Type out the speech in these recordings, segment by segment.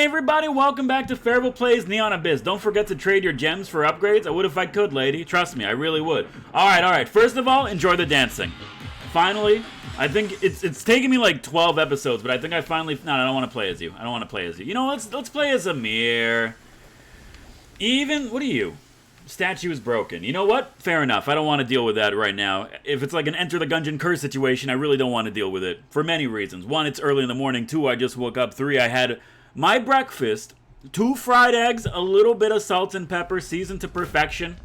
everybody, welcome back to Farival Plays Neon Abyss. Don't forget to trade your gems for upgrades. I would if I could, lady. Trust me, I really would. Alright. First of all, enjoy the dancing. Finally, I think it's taken me like 12 episodes, but I think I finally... No, I don't want to play as you. I don't want to play as you. You know, let's play as Amir. Even... What are you? Statue is broken. You know what? Fair enough. I don't want to deal with that right now. If it's like an Enter the Gungeon curse situation, I really don't want to deal with it. For many reasons. One, it's early in the morning. Two, I just woke up. Three, I had my breakfast, 2 fried eggs, a little bit of salt and pepper, seasoned to perfection,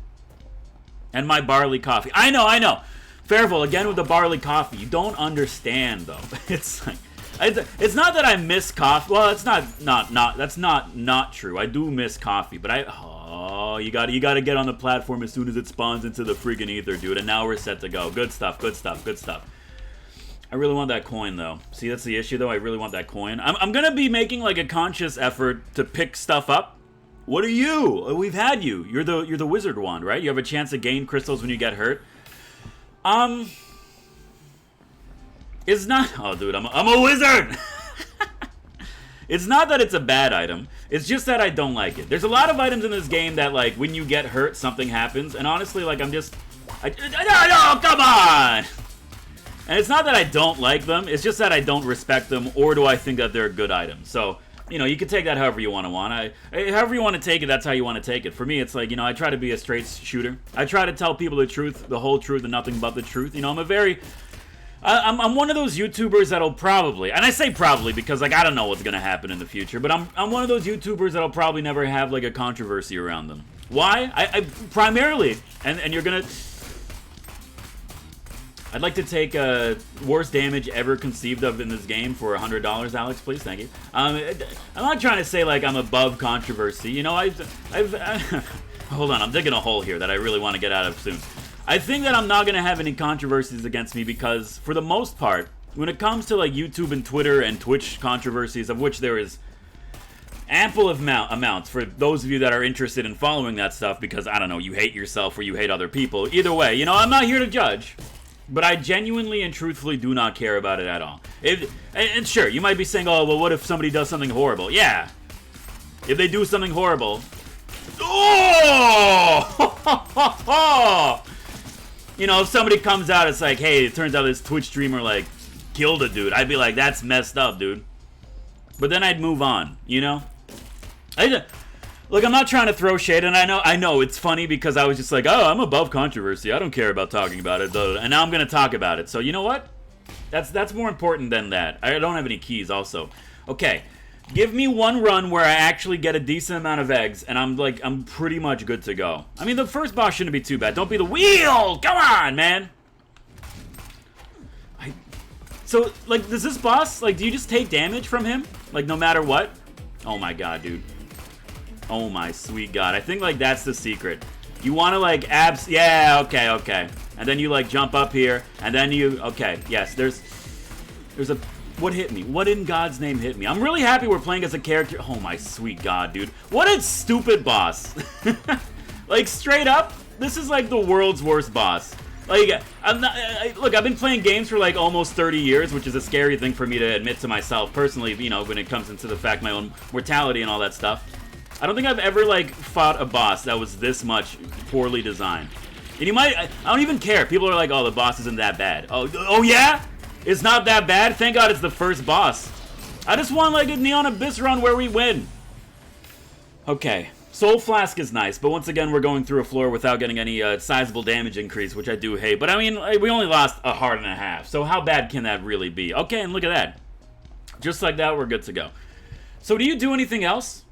and my barley coffee. I know. Farival, again with the barley coffee. You don't understand, though. It's like... It's not that I miss coffee. Well, it's that's not true. I do miss coffee, but you gotta get on the platform as soon as it spawns into the freaking ether, dude. And now we're set to go. Good stuff. I really want that coin, though. See, that's the issue, though. I really want that coin. I'm gonna be making like a conscious effort to pick stuff up. What are you? We've had you. You're the wizard wand, right? You have a chance to gain crystals when you get hurt. It's not... Oh, dude, I'm a wizard! It's not that it's a bad item. It's just that I don't like it. There's a lot of items in this game that, like, when you get hurt, something happens. And honestly, like, I'm just... No, come on! And it's not that I don't like them. It's just that I don't respect them, or do I think that they're good items. So, you know, you can take that however you want. However you want to take it, that's how you want to take it. For me, it's like, you know, I try to be a straight shooter. I try to tell people the truth, the whole truth, and nothing but the truth. You know, I'm one of those YouTubers that'll probably, and I say probably because, like, I don't know what's gonna happen in the future, but I'm one of those YouTubers that'll probably never have, like, a controversy around them. Why? I primarily, and you're gonna... I'd like to take worst damage ever conceived of in this game for $100, Alex, please, thank you. I'm not trying to say, like, I'm above controversy. You know, hold on, I'm digging a hole here that I really want to get out of soon. I think that I'm not going to have any controversies against me because, for the most part, when it comes to like YouTube and Twitter and Twitch controversies, of which there is ample amounts for those of you that are interested in following that stuff because, I don't know, you hate yourself or you hate other people. Either way, you know, I'm not here to judge, but I genuinely and truthfully do not care about it at all. And sure, you might be saying, oh, well, what if somebody does something horrible? Yeah. If they do something horrible... Oh! You know, if somebody comes out, it's like, hey, it turns out this Twitch streamer, like, killed a dude. I'd be like, that's messed up, dude. But then I'd move on, you know? Look, I'm not trying to throw shade, and I know it's funny because I was just like, oh, I'm above controversy. I don't care about talking about it, though. And now I'm going to talk about it. So, you know what? That's more important than that. I don't have any keys, also. Okay. Give me one run where I actually get a decent amount of eggs, and I'm pretty much good to go. I mean, the first boss shouldn't be too bad. Don't be the wheel! Come on, man! So, like, does this boss, like, do you just take damage from him? Like, no matter what? Oh my god, dude. Oh my sweet god. I think, like, that's the secret. You want to, like, yeah, okay. And then you, like, jump up here, and then you... Okay, yes, there's a... What hit me? What in God's name hit me? I'm really happy we're playing as a character. Oh my sweet god, dude. What a stupid boss. Like, straight up, this is like the world's worst boss. Like, look, I've been playing games for like almost 30 years, which is a scary thing for me to admit to myself personally, you know, when it comes into the fact my own mortality and all that stuff. I don't think I've ever, like, fought a boss that was this much poorly designed. And you might... I don't even care. People are like, oh, the boss isn't that bad. Oh yeah? It's not that bad? Thank God it's the first boss. I just want, like, a Neon Abyss run where we win. Okay. Soul Flask is nice, but once again, we're going through a floor without getting any sizable damage increase, which I do hate. But, I mean, we only lost a heart and a half, so how bad can that really be? Okay, and look at that. Just like that, we're good to go. So, do you do anything else?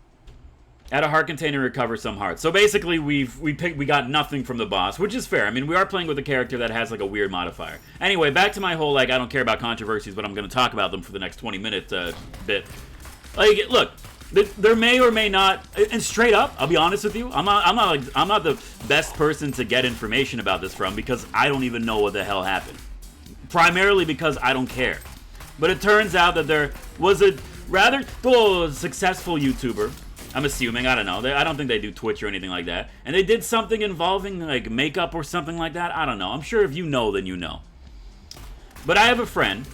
Add a heart container, recover some hearts. So basically, we got nothing from the boss, which is fair. I mean, we are playing with a character that has like a weird modifier. Anyway, back to my whole like I don't care about controversies, but I'm going to talk about them for the next 20-minute bit. Like, look, there may or may not, and straight up, I'll be honest with you, I'm not the best person to get information about this from because I don't even know what the hell happened. Primarily because I don't care. But it turns out that there was a rather successful YouTuber. I'm assuming, I don't know. I don't think they do Twitch or anything like that. And they did something involving, like, makeup or something like that. I don't know. I'm sure if you know, then you know. But I have a friend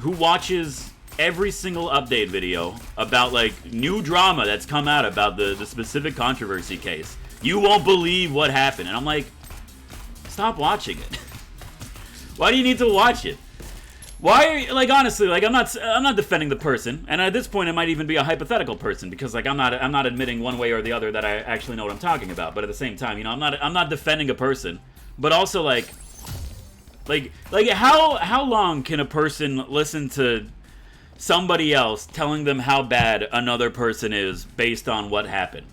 who watches every single update video about, like, new drama that's come out about the specific controversy case. You won't believe what happened. And I'm like, stop watching it. Why do you need to watch it? Why are you, like, honestly, like, I'm not defending the person, and at this point it might even be a hypothetical person, because, like, I'm not admitting one way or the other that I actually know what I'm talking about. But at the same time, you know, I'm not defending a person, but also, like how long can a person listen to somebody else telling them how bad another person is based on what happened?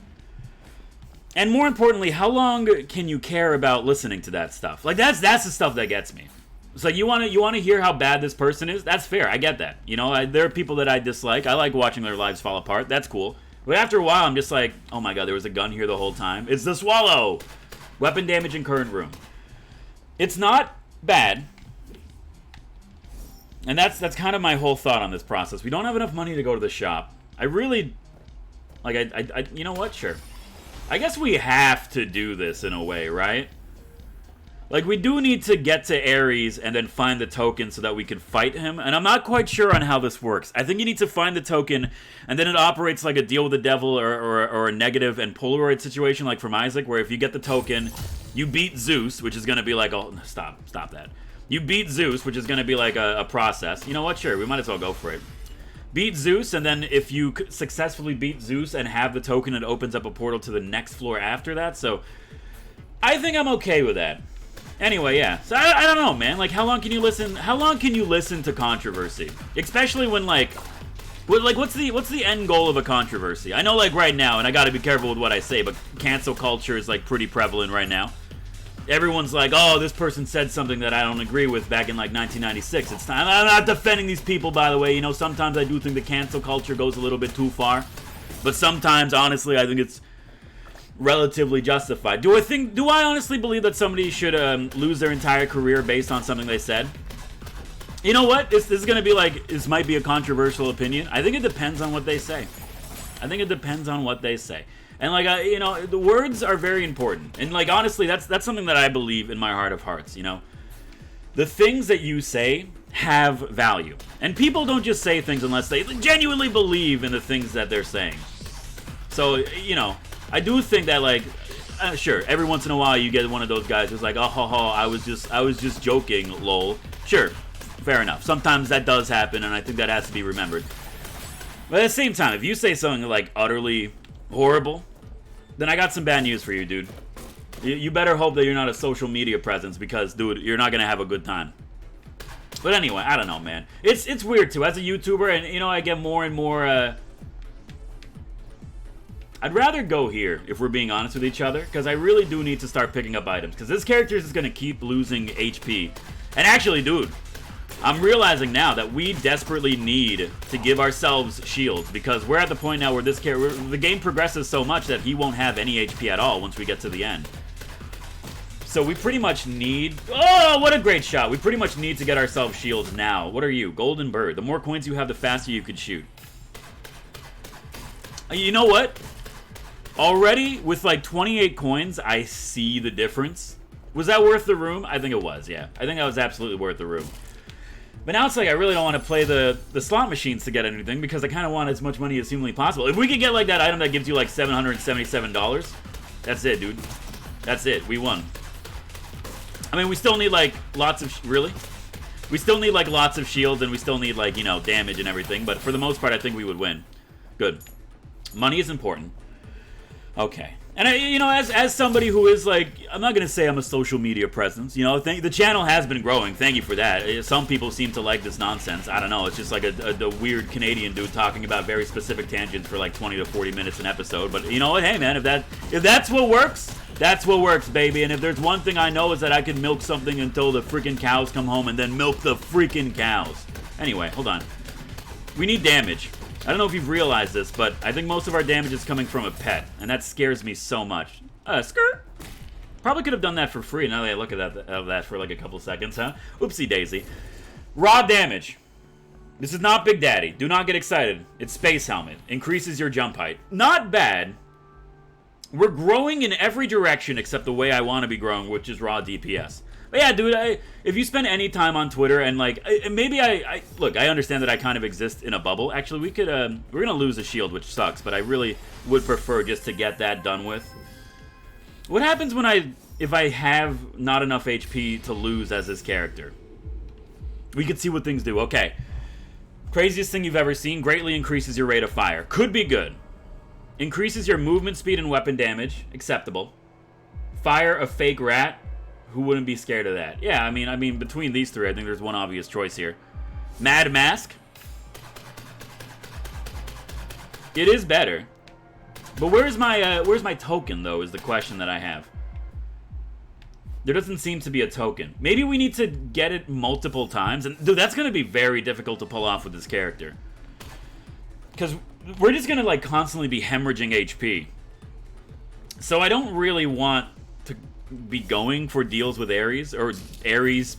And more importantly, how long can you care about listening to that stuff? Like, that's the stuff that gets me. It's like, you want to hear how bad this person is? That's fair. I get that. You know, there are people that I dislike. I like watching their lives fall apart. That's cool. But after a while, I'm just like, oh my god, there was a gun here the whole time. It's the Swallow. Weapon damage in current room. It's not bad. And that's kind of my whole thought on this process. We don't have enough money to go to the shop. I really, like, I you know what? Sure. I guess we have to do this in a way, right? Like, we do need to get to AERIES and then find the token so that we can fight him. And I'm not quite sure on how this works. I think you need to find the token, and then it operates like a deal with the devil or a negative and Polaroid situation like from Isaac, where if you get the token, you beat Zeus, which is going to be like, oh, stop that. You beat Zeus, which is going to be like a process. You know what? Sure, we might as well go for it. Beat Zeus, and then if you successfully beat Zeus and have the token, it opens up a portal to the next floor after that. So I think I'm okay with that. Anyway, yeah. So I don't know, man. Like, how long can you listen? How long can you listen to controversy? Especially when, like, what's the end goal of a controversy? I know, like, right now, and I got to be careful with what I say, but cancel culture is, like, pretty prevalent right now. Everyone's like, oh, this person said something that I don't agree with back in, like, 1996. It's time. I'm not defending these people, by the way. You know, sometimes I do think the cancel culture goes a little bit too far. But sometimes, honestly, I think it's relatively justified. Do I honestly believe that somebody should lose their entire career based on something they said? You know what? This is going to be like, this might be a controversial opinion. I think it depends on what they say. And, like, you know, the words are very important. And, like, honestly, that's something that I believe in my heart of hearts, you know? The things that you say have value. And people don't just say things unless they genuinely believe in the things that they're saying. So, you know, I do think that, like, sure, every once in a while you get one of those guys who's like, oh, ho, ho, I was just joking, lol. Sure, fair enough. Sometimes that does happen, and I think that has to be remembered. But at the same time, if you say something, like, utterly horrible, then I got some bad news for you, dude. You better hope that you're not a social media presence, because, dude, you're not gonna have a good time. But anyway, I don't know, man. It's weird, too. As a YouTuber, and, you know, I get more and more, I'd rather go here, if we're being honest with each other, because I really do need to start picking up items, because this character is going to keep losing HP. And actually, dude, I'm realizing now that we desperately need to give ourselves shields, because we're at the point now where the game progresses so much that he won't have any HP at all once we get to the end. So we pretty much need... Oh, what a great shot! We pretty much need to get ourselves shields now. What are you? Golden Bird. The more coins you have, the faster you can shoot. You know what? Already, with like 28 coins, I see the difference. Was that worth the room? I think it was, yeah. I think that was absolutely worth the room. But now it's like I really don't want to play the slot machines to get anything, because I kind of want as much money as humanly possible. If we could get like that item that gives you like $777, that's it, dude. That's it. We won. I mean, we still need like lots of... Really? We still need like lots of shields, and we still need like, you know, damage and everything. But for the most part, I think we would win. Good. Money is important. Okay. And, you know, as somebody who is, like, I'm not going to say I'm a social media presence, you know, the channel has been growing, thank you for that. Some people seem to like this nonsense, I don't know, it's just like a weird Canadian dude talking about very specific tangents for like 20 to 40 minutes an episode, but you know what, hey man, if that's what works, that's what works, baby, and if there's one thing I know is that I can milk something until the freaking cows come home and then milk the freaking cows. Anyway, hold on. We need damage. I don't know if you've realized this, but I think most of our damage is coming from a pet, and that scares me so much. Skirt! Probably could have done that for free now that I look at that for like a couple seconds, huh? Oopsie daisy. Raw damage. This is not Big Daddy. Do not get excited. It's Space Helmet. Increases your jump height. Not bad. We're growing in every direction except the way I want to be growing, which is raw DPS. But yeah, dude, if you spend any time on Twitter and like, maybe look, I understand that I kind of exist in a bubble. Actually, we could, we're gonna lose a shield, which sucks, but I really would prefer just to get that done with. What happens when if I have not enough HP to lose as this character? We could see what things do. Okay. Craziest thing you've ever seen, greatly increases your rate of fire. Could be good. Increases your movement speed and weapon damage. Acceptable. Fire a fake rat. Who wouldn't be scared of that? Yeah, I mean, between these three, I think there's one obvious choice here. Mad Mask. It is better. But where's my token, though, is the question that I have. There doesn't seem to be a token. Maybe we need to get it multiple times. And, dude, that's going to be very difficult to pull off with this character. Because we're just going to, like, constantly be hemorrhaging HP. So I don't really want to be going for deals with AERIES. Or AERIES.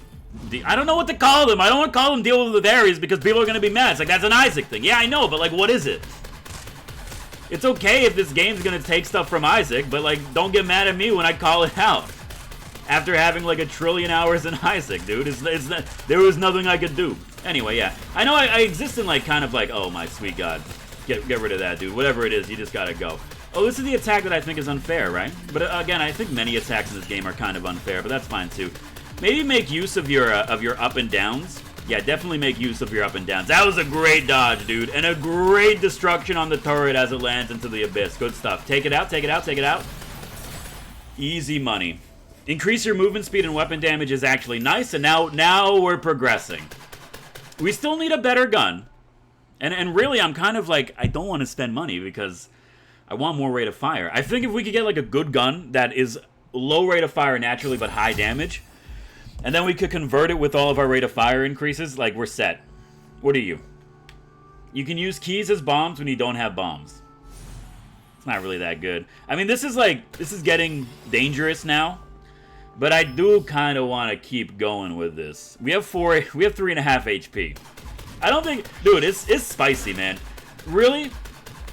I don't know what to call them. I don't want to call them deals with AERIES because people are going to be mad. It's like, that's an Isaac thing. Yeah, I know, but, like, what is it? It's okay if this game's going to take stuff from Isaac, but, like, don't get mad at me when I call it out. After having like 1 trillion hours in Isaac, dude. There was nothing I could do. Anyway, yeah. I know I exist in like kind of like, oh my sweet god. Get rid of that, dude. Whatever it is, you just gotta go. Oh, this is the attack that I think is unfair, right? But again, I think many attacks in this game are kind of unfair, but that's fine too. Maybe make use of your up and downs. Yeah, definitely make use of your up and downs. That was a great dodge, dude. And a great destruction on the turret as it lands into the abyss. Good stuff. Take it out, take it out, take it out. Easy money. Increase your movement speed and weapon damage is actually nice, and now we're progressing. We still need a better gun. And really, I'm kind of like, I don't want to spend money because I want more rate of fire. I think if we could get like a good gun that is low rate of fire naturally but high damage, and then we could convert it with all of our rate of fire increases, like we're set. What are you? You can use keys as bombs when you don't have bombs. It's not really that good. I mean, this is getting dangerous now. But I do kind of want to keep going with this. We have 3.5 HP. I don't think, dude, it's spicy, man. Really?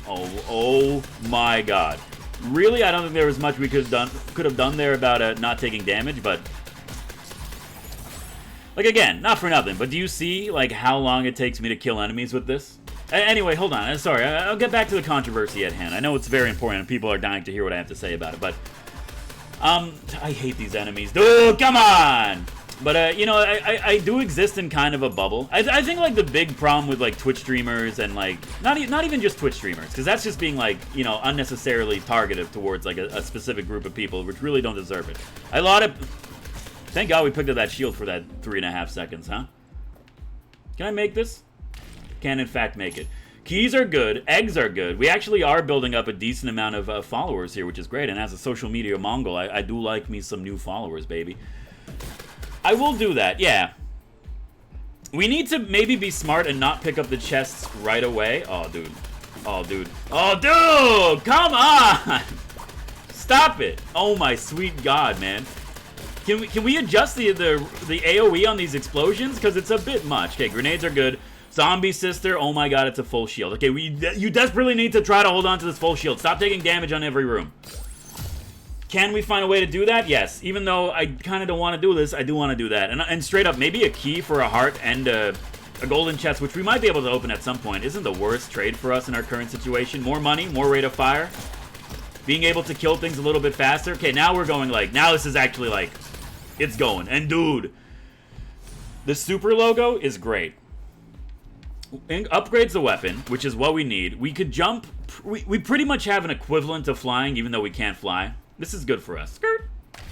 Oh my god. Really? I don't think there was much we could have done there about not taking damage, but like again, not for nothing, but do you see like how long it takes me to kill enemies with this? Anyway, hold on. Sorry, I'll get back to the controversy at hand. I know it's very important and people are dying to hear what I have to say about it, but I hate these enemies. Dude, come on! But, you know, I do exist in kind of a bubble. I think, like, the big problem with, like, Twitch streamers and, like, not even just Twitch streamers, because that's just being, like, you know, unnecessarily targeted towards, like, a specific group of people, which really don't deserve it. Thank God we picked up that shield for that 3.5 seconds, huh? Can I make this? Can, in fact, make it. Keys are good. Eggs are good. We actually are building up a decent amount of followers here, which is great. And as a social media Mongol, I do like me some new followers, baby. I will do that, yeah. We need to maybe be smart and not pick up the chests right away. Oh, dude. Oh, dude. Oh, dude! Come on! Stop it! Oh, my sweet god, man. Can we adjust the AoE on these explosions? Because it's a bit much. Okay, grenades are good. Zombie sister, oh my god, it's a full shield. Okay, you desperately need to try to hold on to this full shield. Stop taking damage on every room. Can we find a way to do that? Yes. Even though I kind of don't want to do this, I do want to do that. And straight up, maybe a key for a heart and a golden chest, which we might be able to open at some point, isn't the worst trade for us in our current situation. More money, more rate of fire. Being able to kill things a little bit faster. Okay, now we're going like, now this is actually like, it's going. And dude, the super logo is great. Upgrades the weapon, which is what we need. We could jump. We pretty much have an equivalent of flying, even though we can't fly. This is good for us. Skirt.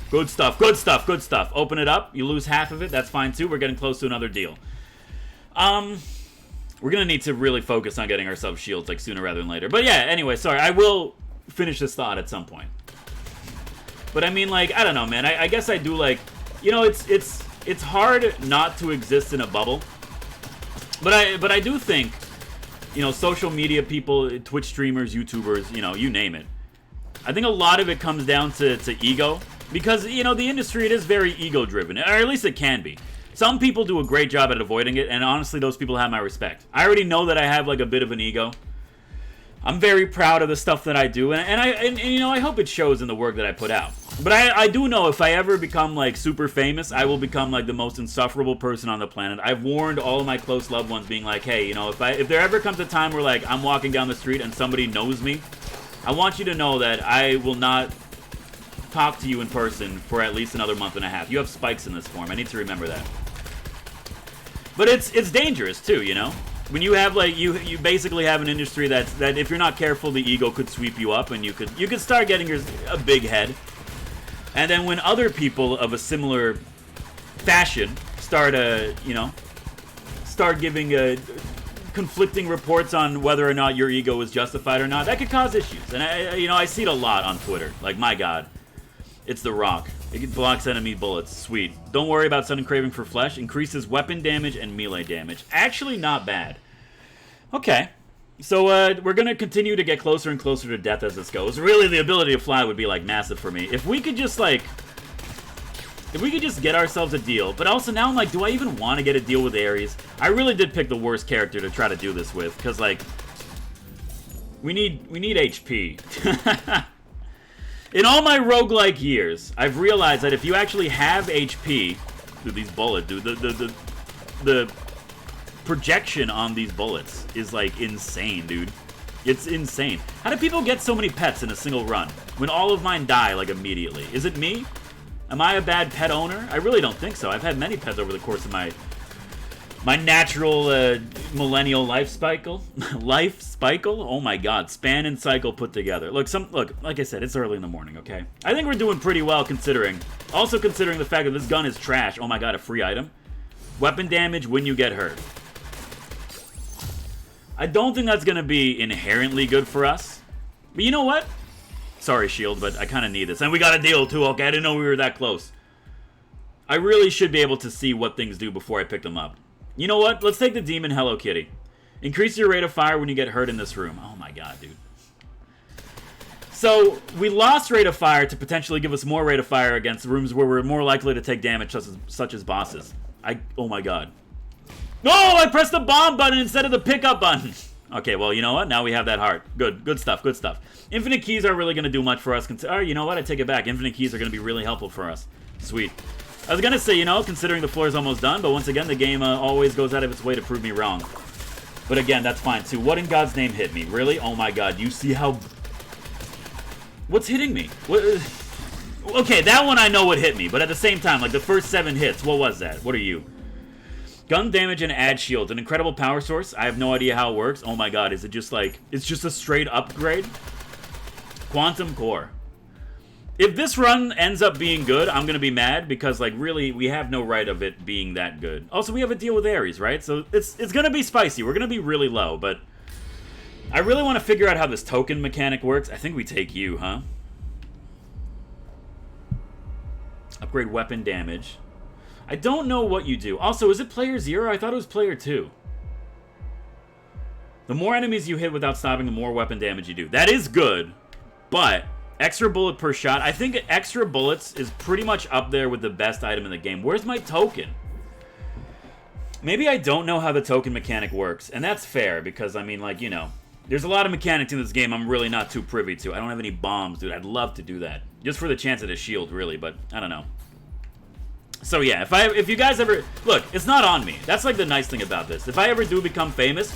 Good stuff, good stuff, good stuff. Open it up. You lose half of it. That's fine, too. We're getting close to another deal. We're going to need to really focus on getting ourselves shields, like, sooner rather than later. But, yeah, anyway, sorry. I will finish this thought at some point. But, I mean, like, I don't know, man. I guess I do, like, you know, it's hard not to exist in a bubble. But I do think, you know, social media people, Twitch streamers, YouTubers, you know, you name it. I think a lot of it comes down to ego. Because, you know, the industry, it is very ego-driven. Or at least it can be. Some people do a great job at avoiding it, and honestly, those people have my respect. I already know that I have, like, a bit of an ego. I'm very proud of the stuff that I do, and you know, I hope it shows in the work that I put out. But I do know if I ever become, like, super famous, I will become, like, the most insufferable person on the planet. I've warned all of my close loved ones, being like, hey, you know, if there ever comes a time where, like, I'm walking down the street and somebody knows me, I want you to know that I will not talk to you in person for at least another month and a half. You have spikes in this form. I need to remember that. But it's dangerous, too, you know? When you have, like, you basically have an industry that if you're not careful, the ego could sweep you up, and you could start getting a big head. And then when other people of a similar fashion start giving conflicting reports on whether or not your ego is justified or not, that could cause issues. And I see it a lot on Twitter. Like, my God, it's the Rock. It blocks enemy bullets. Sweet. Don't worry about sudden craving for flesh. Increases weapon damage and melee damage. Actually, not bad. Okay. So, we're going to continue to get closer and closer to death as this goes. Really, the ability to fly would be, like, massive for me. If we could just, like... If we could just get ourselves a deal. But also, now I'm like, do I even want to get a deal with AERIES? I really did pick the worst character to try to do this with. Because, like... We need HP. In all my roguelike years, I've realized that if you actually have HP... Dude, these bullets, dude. The projection on these bullets is, like, insane, dude. It's insane. How do people get so many pets in a single run when all of mine die, like, immediately? Is it me? Am I a bad pet owner? I really don't think so. I've had many pets over the course of my natural millennial life cycle. Life cycle? Oh my God. Span and cycle put together. Look, like I said, it's early in the morning, okay? I think we're doing pretty well considering. Also considering the fact that this gun is trash. Oh my God, a free item. Weapon damage when you get hurt. I don't think that's going to be inherently good for us. But you know what? Sorry, Shield, but I kind of need this. And we got a deal, too. Okay, I didn't know we were that close. I really should be able to see what things do before I pick them up. You know what? Let's take the Demon Hello Kitty. Increase your rate of fire when you get hurt in this room. Oh, my God, dude. So, we lost rate of fire to potentially give us more rate of fire against rooms where we're more likely to take damage, such as bosses. Oh, my God. No, I pressed the bomb button instead of the pickup button. Okay, well, you know what? Now we have that heart. Good stuff, good stuff. Infinite keys aren't really going to do much for us. Oh, you know what? I take it back. Infinite keys are going to be really helpful for us. Sweet. I was going to say, you know, considering the floor is almost done, but once again, the game always goes out of its way to prove me wrong. But again, that's fine, too. What in God's name hit me? Really? Oh, my God. You see how... What's hitting me? What... Okay, that one I know what hit me, but at the same time, like the first 7 hits, what was that? What are you? Gun damage and add shields. An incredible power source. I have no idea how it works. Oh my God, is it just like... It's just a straight upgrade? Quantum core. If this run ends up being good, I'm going to be mad because, like, really, we have no right of it being that good. Also, we have a deal with AERIES, right? So it's going to be spicy. We're going to be really low, but I really want to figure out how this token mechanic works. I think we take you, huh? Upgrade weapon damage. I don't know what you do. Also, is it player 0? I thought it was player 2. The more enemies you hit without stopping, the more weapon damage you do. That is good, but extra bullet per shot. I think extra bullets is pretty much up there with the best item in the game. Where's my token? Maybe I don't know how the token mechanic works, and that's fair because, I mean, like, you know, there's a lot of mechanics in this game I'm really not too privy to. I don't have any bombs, dude. I'd love to do that. Just for the chance at a shield, really, but I don't know. So yeah, if you guys ever... Look, it's not on me. That's like the nice thing about this. If I ever do become famous,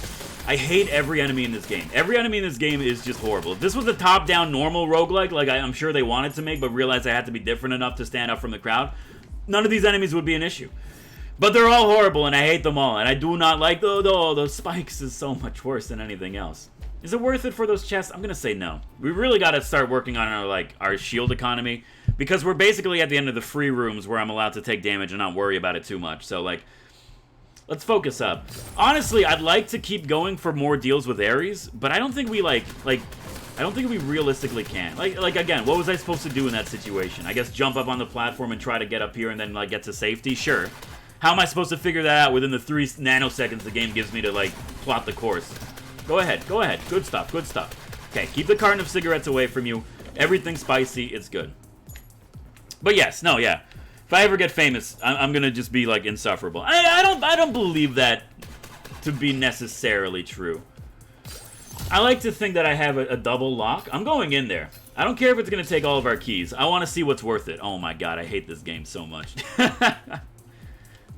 I hate every enemy in this game. Every enemy in this game is just horrible. If this was a top-down normal roguelike, like I'm sure they wanted to make, but realized I had to be different enough to stand up from the crowd, none of these enemies would be an issue. But they're all horrible, and I hate them all. And I do not like... those spikes is so much worse than anything else. Is it worth it for those chests? I'm going to say no. We really got to start working on our shield economy. Because we're basically at the end of the free rooms where I'm allowed to take damage and not worry about it too much. So, like, let's focus up. Honestly, I'd like to keep going for more deals with AERIES, but I don't think we, I don't think we realistically can. Like, again, what was I supposed to do in that situation? I guess jump up on the platform and try to get up here and then, like, get to safety? Sure. How am I supposed to figure that out within the 3 nanoseconds the game gives me to, like, plot the course? Go ahead, go ahead. Good stuff, good stuff. Okay, keep the carton of cigarettes away from you. Everything spicy, it's good. But yes, no, yeah. If I ever get famous, I'm gonna just be like insufferable. I don't believe that to be necessarily true. I like to think that I have a double lock. I'm going in there. I don't care if it's going to take all of our keys. I want to see what's worth it. Oh my god, I hate this game so much.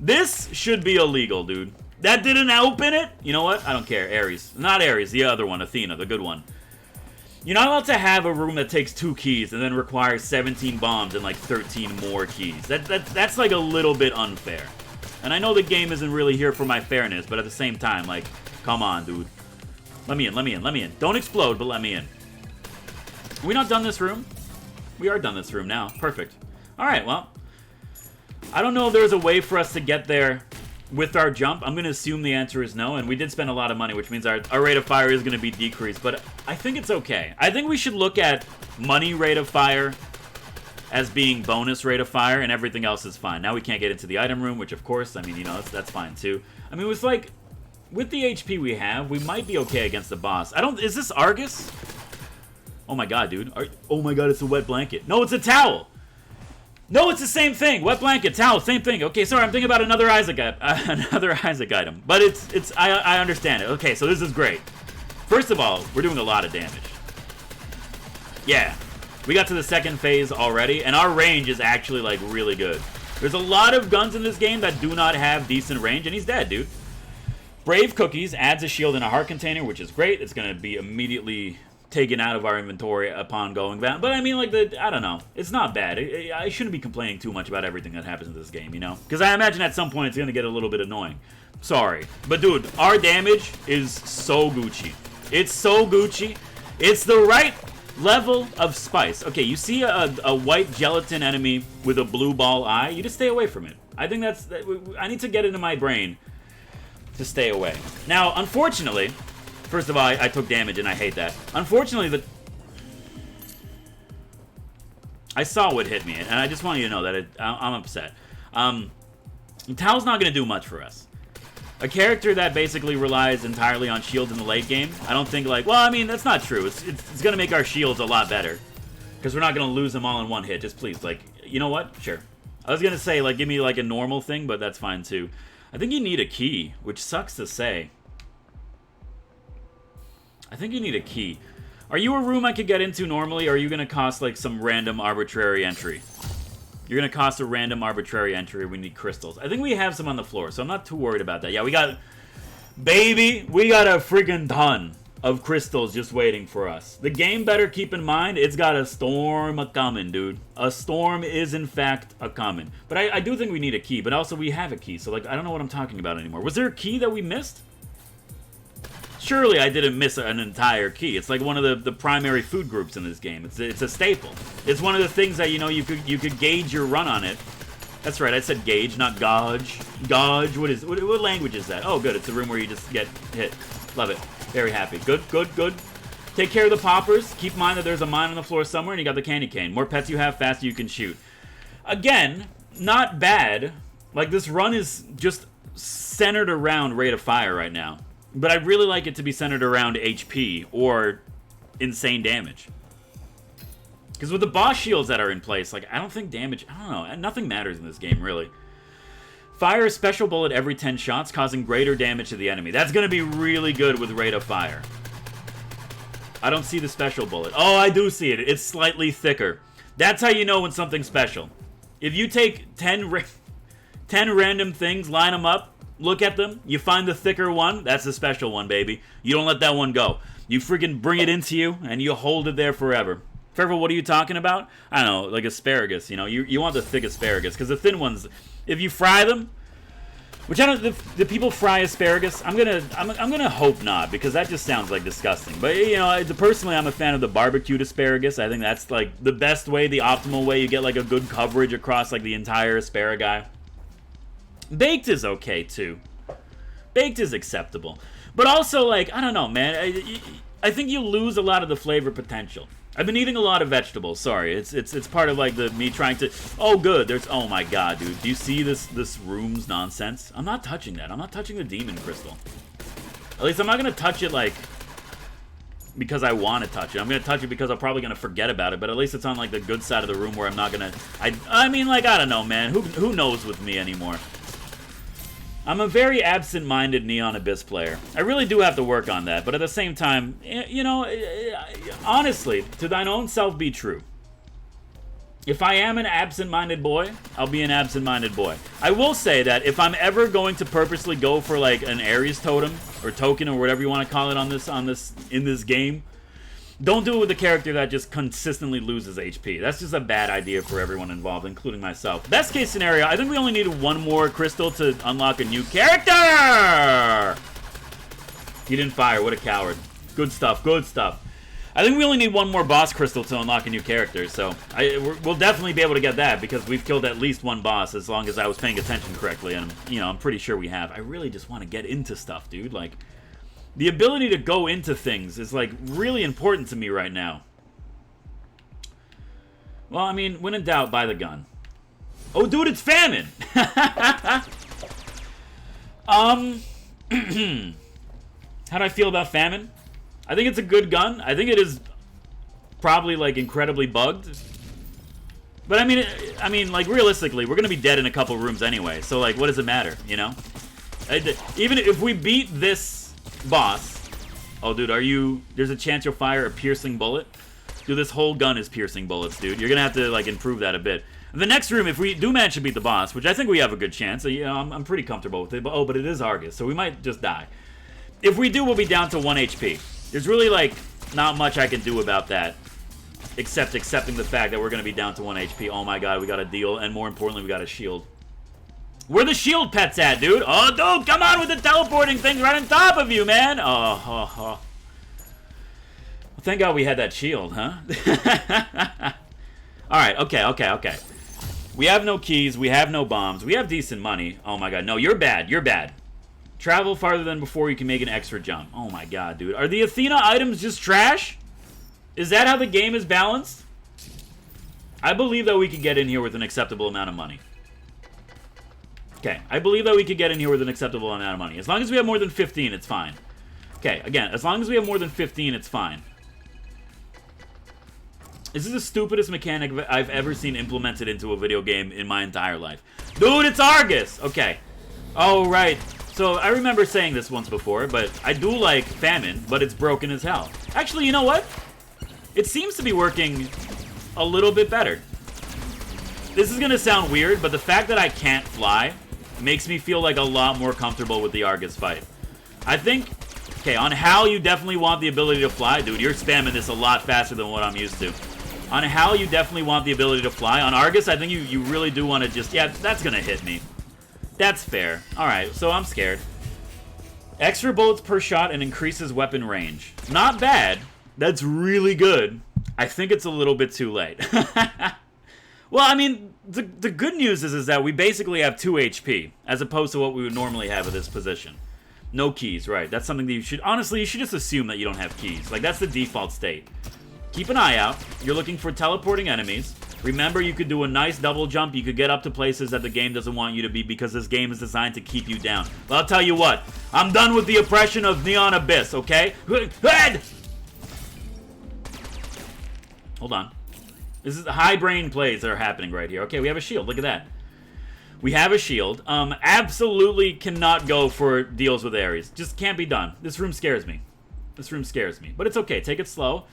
This should be illegal, dude. That didn't open it? You know what? I don't care. Ares. Not Ares, the other one, Athena, the good one. You're not allowed to have a room that takes 2 keys and then requires 17 bombs and like 13 more keys. That's like a little bit unfair. And I know the game isn't really here for my fairness, but at the same time, like, come on, dude. Let me in, let me in, let me in. Don't explode, but let me in. Are we not done this room? We are done this room now. Perfect. Alright, well. I don't know if there's a way for us to get there with our jump. I'm going to assume the answer is no, and we did spend a lot of money, which means our rate of fire is going to be decreased, but I think it's okay. I think we should look at money rate of fire as being bonus rate of fire, and everything else is fine. Now we can't get into the item room, which of course, I mean, you know, that's fine too. I mean, it was like, with the HP we have, we might be okay against the boss. Is this Argus? Oh my god, dude. Oh my god, it's a wet blanket. No, it's a towel! No, it's the same thing. Wet blanket, towel, same thing. Okay, sorry, I'm thinking about another Isaac item. But I understand it. Okay, so this is great. First of all, we're doing a lot of damage. Yeah. We got to the second phase already, and our range is actually, like, really good. There's a lot of guns in this game that do not have decent range, and he's dead, dude. Brave Cookies adds a shield in a heart container, which is great. It's going to be immediately taken out of our inventory upon going down. But I mean, like, I don't know. It's not bad. I shouldn't be complaining too much about everything that happens in this game, you know? Because I imagine at some point it's going to get a little bit annoying. Sorry. But dude, our damage is so Gucci. It's so Gucci. It's the right level of spice. Okay, you see a white gelatin enemy with a blue ball eye, you just stay away from it. I think I need to get into my brain to stay away. Now, unfortunately, first of all, I took damage and I hate that. Unfortunately, I saw what hit me, and I just want you to know that I'm upset. Towel's not going to do much for us. A character that basically relies entirely on shields in the late game, I don't think, like, well, I mean, that's not true. It's going to make our shields a lot better. Because we're not going to lose them all in one hit. Just please, like, you know what? Sure. I was going to say, like, give me, like, a normal thing, but that's fine, too. I think you need a key, which sucks to say. I think you need a key. Are you a room I could get into normally, or are you going to cost, like, some random arbitrary entry? You're going to cost a random arbitrary entry. We need crystals. I think we have some on the floor, so I'm not too worried about that. Yeah, we got... Baby, we got a freaking ton of crystals just waiting for us. The game better keep in mind, it's got a storm a-coming, dude. A storm is, in fact, a-coming. But I do think we need a key, but also we have a key, so, like, I don't know what I'm talking about anymore. Was there a key that we missed? Surely I didn't miss an entire key. It's like one of the primary food groups in this game. It's a staple. It's one of the things that, you know, you could gauge your run on it. That's right, I said gauge, not gauge. Gauge, what language is that? Oh, good, it's a room where you just get hit. Love it. Very happy. Good, good, good. Take care of the poppers. Keep in mind that there's a mine on the floor somewhere, and you got the candy cane. More pets you have, faster you can shoot. Again, not bad. Like, this run is just centered around rate of fire right now. But I'd really like it to be centered around HP or insane damage. Because with the boss shields that are in place, like, I don't think damage... I don't know. Nothing matters in this game, really. Fire a special bullet every 10 shots, causing greater damage to the enemy. That's going to be really good with rate of fire. I don't see the special bullet. Oh, I do see it. It's slightly thicker. That's how you know when something's special. If you take 10 random things, line them up, look at them, you find the thicker one, that's the special one, baby. You don't let that one go. You freaking bring it into you, and you hold it there forever. Forever, what are you talking about? I don't know, like asparagus, you know. You want the thick asparagus, because the thin ones, if you fry them, which I don't, do people fry asparagus? I'm gonna hope not, because that just sounds like disgusting. But, you know, personally, I'm a fan of the barbecued asparagus. I think that's, like, the best way, the optimal way. You get, like, a good coverage across, like, the entire asparagus. Baked is okay, too. Baked is acceptable. But also, like, I don't know, man. I think you lose a lot of the flavor potential. I've been eating a lot of vegetables. Sorry, it's part of, like, me trying to... Oh, good. Oh, my God, dude. Do you see this room's nonsense? I'm not touching that. I'm not touching the demon crystal. At least I'm not going to touch it, like, because I want to touch it. I'm going to touch it because I'm probably going to forget about it. But at least it's on, like, the good side of the room where I'm not going to... I mean, like, I don't know, man. Who knows with me anymore? I'm a very absent-minded Neon Abyss player. I really do have to work on that, but at the same time, you know, honestly, to thine own self be true. If I am an absent-minded boy, I'll be an absent-minded boy. I will say that if I'm ever going to purposely go for like an AERIES totem or token or whatever you want to call it in this game, don't do it with a character that just consistently loses HP. That's just a bad idea for everyone involved, including myself. Best case scenario, I think we only needed one more crystal to unlock a new character! He didn't fire, what a coward. Good stuff, good stuff. I think we only need one more boss crystal to unlock a new character, so we'll definitely be able to get that because we've killed at least one boss as long as I was paying attention correctly, and, you know, I'm pretty sure we have. I really just want to get into stuff, dude, like... The ability to go into things is, like, really important to me right now. Well, I mean, when in doubt, buy the gun. Oh, dude, it's Famine! How do I feel about Famine? I think it's a good gun. I think it is probably, like, incredibly bugged. But, I mean, like, realistically, we're gonna be dead in a couple rooms anyway. So, like, what does it matter, you know? Even if we beat this... boss. Oh, dude, there's a chance you'll fire a piercing bullet? Dude, this whole gun is piercing bullets, dude. You're gonna have to, like, improve that a bit. The next room, if we do manage to beat the boss, which I think we have a good chance, so, you know, I'm pretty comfortable with it, but it is AERIES, so we might just die. If we do, we'll be down to 1 HP. There's really, like, not much I can do about that, except accepting the fact that we're gonna be down to 1 HP. Oh my god, we got a deal, and more importantly, we got a shield. Where the shield pets at, dude? Oh, dude, come on with the teleporting thing right on top of you, man. Oh. Well, thank God we had that shield, huh? Alright, okay. We have no keys. We have no bombs. We have decent money. Oh, my God. No, you're bad. You're bad. Travel farther than before. You can make an extra jump. Oh, my God, dude. Are the Athena items just trash? Is that how the game is balanced? I believe that we could get in here with an acceptable amount of money. Okay, I believe that we could get in here with an acceptable amount of money. As long as we have more than 15, it's fine. Okay, again, as long as we have more than 15, it's fine. This is the stupidest mechanic I've ever seen implemented into a video game in my entire life. Dude, it's AERIES! Okay. Oh, right. So, I remember saying this once before, but I do like Famine, but it's broken as hell. Actually, you know what? It seems to be working a little bit better. This is gonna sound weird, but the fact that I can't fly makes me feel like a lot more comfortable with the AERIES fight. I think, okay, on HAL you definitely want the ability to fly. Dude, you're spamming this a lot faster than what I'm used to. On HAL you definitely want the ability to fly. On AERIES, I think you really do want to just, yeah, that's gonna hit me. That's fair. Alright, so I'm scared. Extra bullets per shot and increases weapon range. Not bad. That's really good. I think it's a little bit too late. Well, I mean, the good news is that we basically have 2 HP, as opposed to what we would normally have at this position. No keys, right. That's something that you should... Honestly, you should just assume that you don't have keys. Like, that's the default state. Keep an eye out. You're looking for teleporting enemies. Remember, you could do a nice double jump. You could get up to places that the game doesn't want you to be because this game is designed to keep you down. But I'll tell you what. I'm done with the oppression of Neon Abyss, okay? Hold on. This is high brain plays that are happening right here. Okay, we have a shield. Look at that. We have a shield. Absolutely cannot go for deals with AERIES. Just can't be done. This room scares me. This room scares me. But it's okay. Take it slow.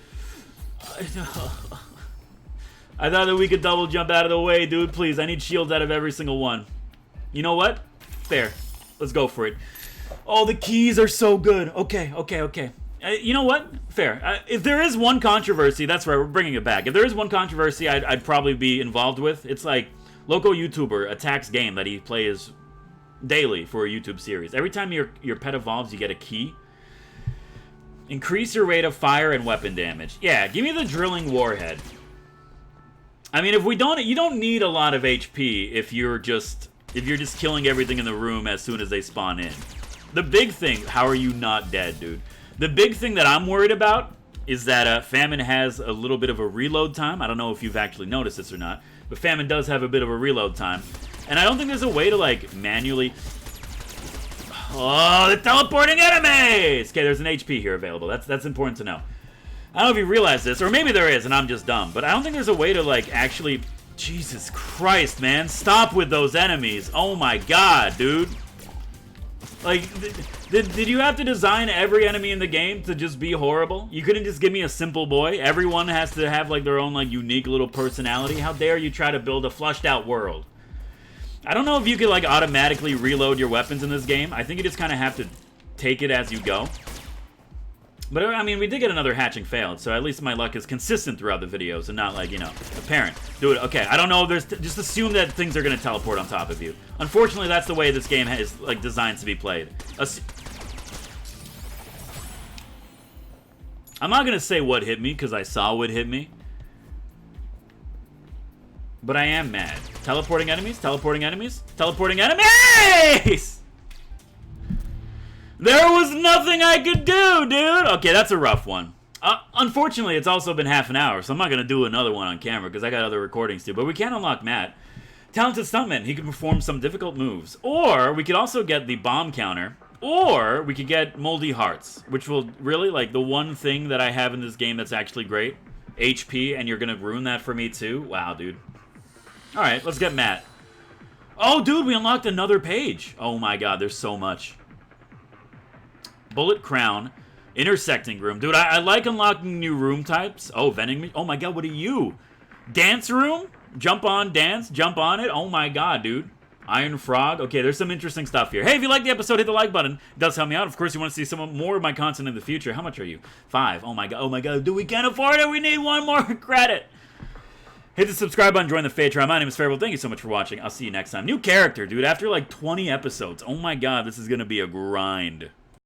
I thought that we could double jump out of the way, dude. Please, I need shields out of every single one. You know what? Fair. Let's go for it. Oh, the keys are so good. Okay. You know what? Fair. If there is one controversy, that's right, we're bringing it back. If there is one controversy I'd probably be involved with, it's like local YouTuber attacks game that he plays daily for a YouTube series. Every time your pet evolves, you get a key. Increase your rate of fire and weapon damage. Yeah, give me the drilling warhead. I mean, you don't need a lot of HP if you're just killing everything in the room as soon as they spawn in. The big thing, how are you not dead, dude? The big thing that I'm worried about is that Famine has a little bit of a reload time. I don't know if you've actually noticed this or not, but Famine does have a bit of a reload time. And I don't think there's a way to, like, manually... Oh, the teleporting enemies! Okay, there's an HP here available. That's important to know. I don't know if you realize this, or maybe there is, and I'm just dumb, but I don't think there's a way to, like, actually... Jesus Christ, man. Stop with those enemies. Oh my god, dude. Like, did you have to design every enemy in the game to just be horrible? You couldn't just give me a simple boy? Everyone has to have, like, their own, like, unique little personality? How dare you try to build a flushed-out world? I don't know if you could, like, automatically reload your weapons in this game. I think you just kind of have to take it as you go. But, I mean, we did get another hatching failed, so at least my luck is consistent throughout the videos and not, like, you know, apparent. Dude, okay, I don't know if there's... just assume that things are going to teleport on top of you. Unfortunately, that's the way this game is, like, designed to be played. I'm not going to say what hit me, because I saw what hit me. But I am mad. Teleporting enemies? Teleporting enemies? Teleporting enemies! There was nothing I could do, dude! Okay, that's a rough one. Unfortunately, it's also been half an hour, so I'm not going to do another one on camera, because I got other recordings too. But we can unlock Matt. Talented stuntman. He can perform some difficult moves. Or, we could also get the bomb counter. Or, we could get moldy hearts. Which will really, like, the one thing that I have in this game that's actually great. HP, and you're going to ruin that for me too? Wow, dude. Alright, let's get Matt. Oh, dude, we unlocked another page. Oh my god, there's so much. Bullet crown. Intersecting room. Dude, I like unlocking new room types. Oh, vending me. Oh my god, what are you? Dance room? Jump on, dance, jump on it. Oh my god, dude. Iron frog. Okay, there's some interesting stuff here. Hey, if you like the episode, hit the like button. It does help me out. Of course, you want to see some more of my content in the future. How much are you? 5. Oh my god. Oh my god. Dude, we can't afford it. We need one more credit. Hit the subscribe button, join the Patreon. My name is Faribault. Thank you so much for watching. I'll see you next time. New character, dude. After like 20 episodes. Oh my god, this is going to be a grind.